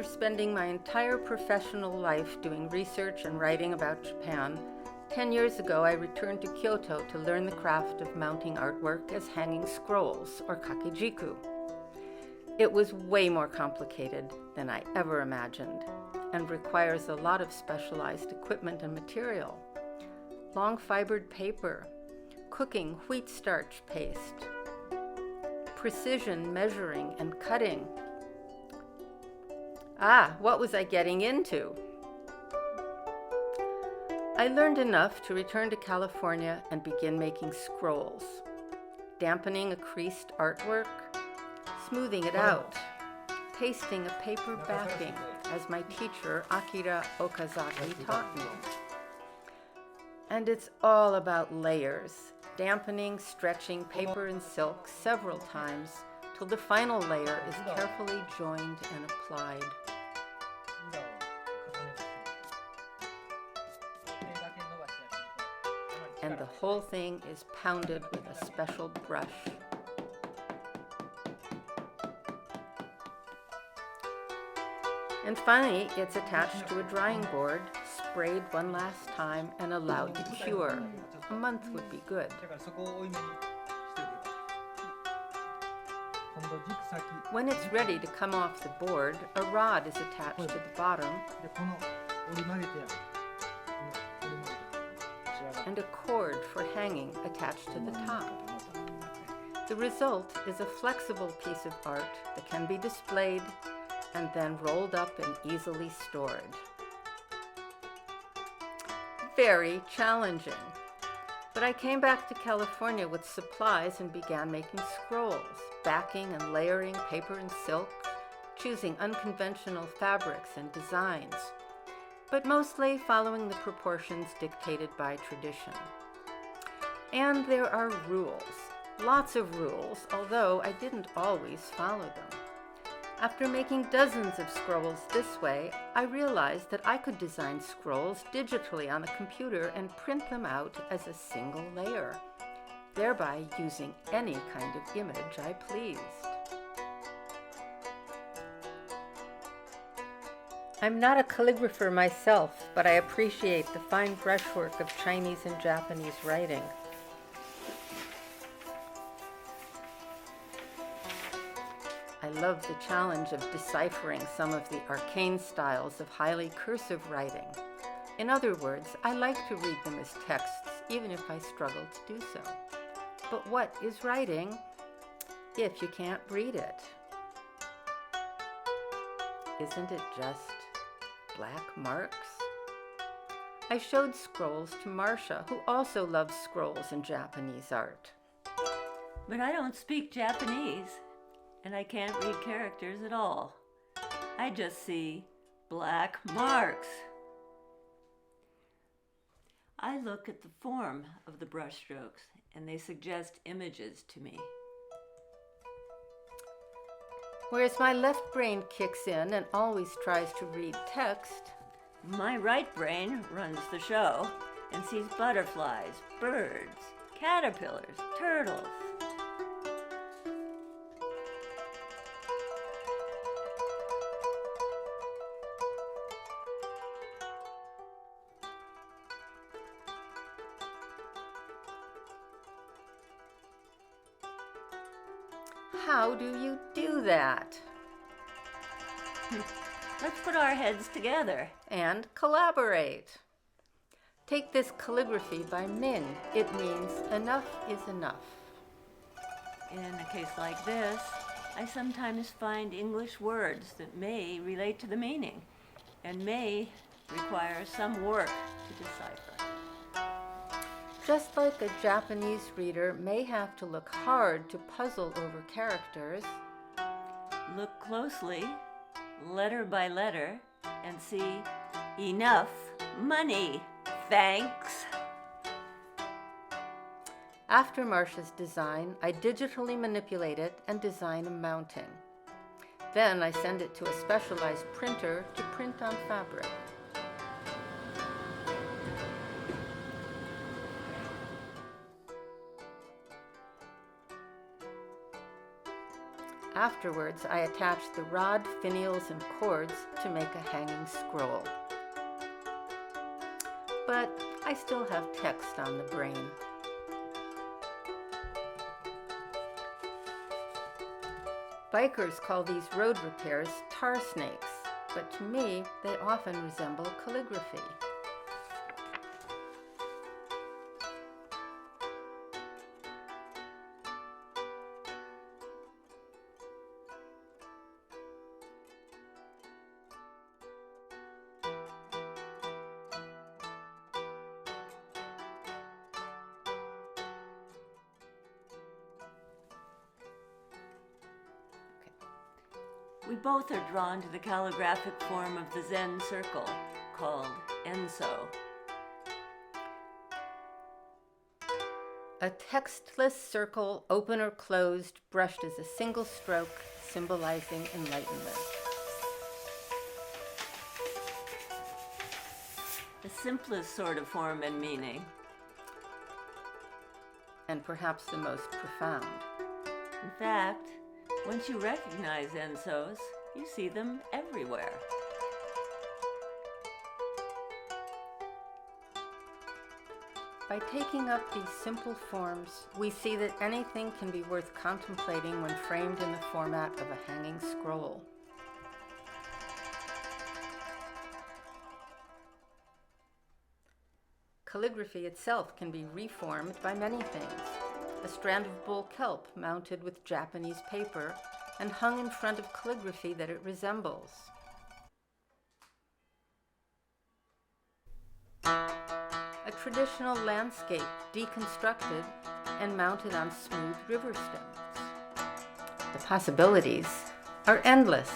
spending my entire professional life doing research and writing about Japan, 10 years ago I returned to Kyoto to learn the craft of mounting artwork as hanging scrolls, or kakejiku. It was way more complicated than I ever imagined, and requires a lot of specialized equipment and material. Long fibered paper, cooking wheat starch paste, precision measuring and cutting. What was I getting into? I learned enough to return to California and begin making scrolls, dampening a creased artwork, smoothing it out, pasting a paper backing, as my teacher Akira Okazaki taught me. And it's all about layers, dampening, stretching paper and silk several times till the final layer is carefully joined and applied. And the whole thing is pounded with a special brush. And finally, it's attached to a drying board, sprayed one last time, and allowed to cure. A month would be good. When it's ready to come off the board, a rod is attached to the bottom, and a cord for hanging attached to the top. The result is a flexible piece of art that can be displayed and then rolled up and easily stored. Very challenging. But I came back to California with supplies and began making scrolls, backing and layering paper and silk, choosing unconventional fabrics and designs, but mostly following the proportions dictated by tradition. And there are rules, lots of rules, although I didn't always follow them. After making dozens of scrolls this way, I realized that I could design scrolls digitally on a computer and print them out as a single layer, thereby using any kind of image I pleased. I'm not a calligrapher myself, but I appreciate the fine brushwork of Chinese and Japanese writing. I love the challenge of deciphering some of the arcane styles of highly cursive writing. In other words, I like to read them as texts, even if I struggle to do so. But what is writing if you can't read it? Isn't it just black marks? I showed scrolls to Marcia, who also loves scrolls and Japanese art. But I don't speak Japanese, and I can't read characters at all. I just see black marks. I look at the form of the brushstrokes, and they suggest images to me. Whereas my left brain kicks in and always tries to read text, my right brain runs the show and sees butterflies, birds, caterpillars, turtles. how do you do that? Let's put our heads together. And collaborate. Take this calligraphy by Min. It means enough is enough. In a case like this, I sometimes find English words that may relate to the meaning and may require some work to decipher. Just like a Japanese reader may have to look hard to puzzle over characters, look closely, letter by letter, and see enough money. Thanks. After Marcia's design, I digitally manipulate it and design a mounting. Then I send it to a specialized printer to print on fabric. Afterwards, I attached the rod, finials, and cords to make a hanging scroll. But I still have text on the brain. Bikers call these road repairs tar snakes, but to me, they often resemble calligraphy. We both are drawn to the calligraphic form of the Zen circle, called Enso. A textless circle, open or closed, brushed as a single stroke, symbolizing enlightenment. The simplest sort of form and meaning. And perhaps the most profound. In fact, once you recognize Ensos, you see them everywhere. By taking up these simple forms, we see that anything can be worth contemplating when framed in the format of a hanging scroll. Calligraphy itself can be reformed by many things. A strand of bull kelp mounted with Japanese paper and hung in front of calligraphy that it resembles. A traditional landscape deconstructed and mounted on smooth river stones. The possibilities are endless.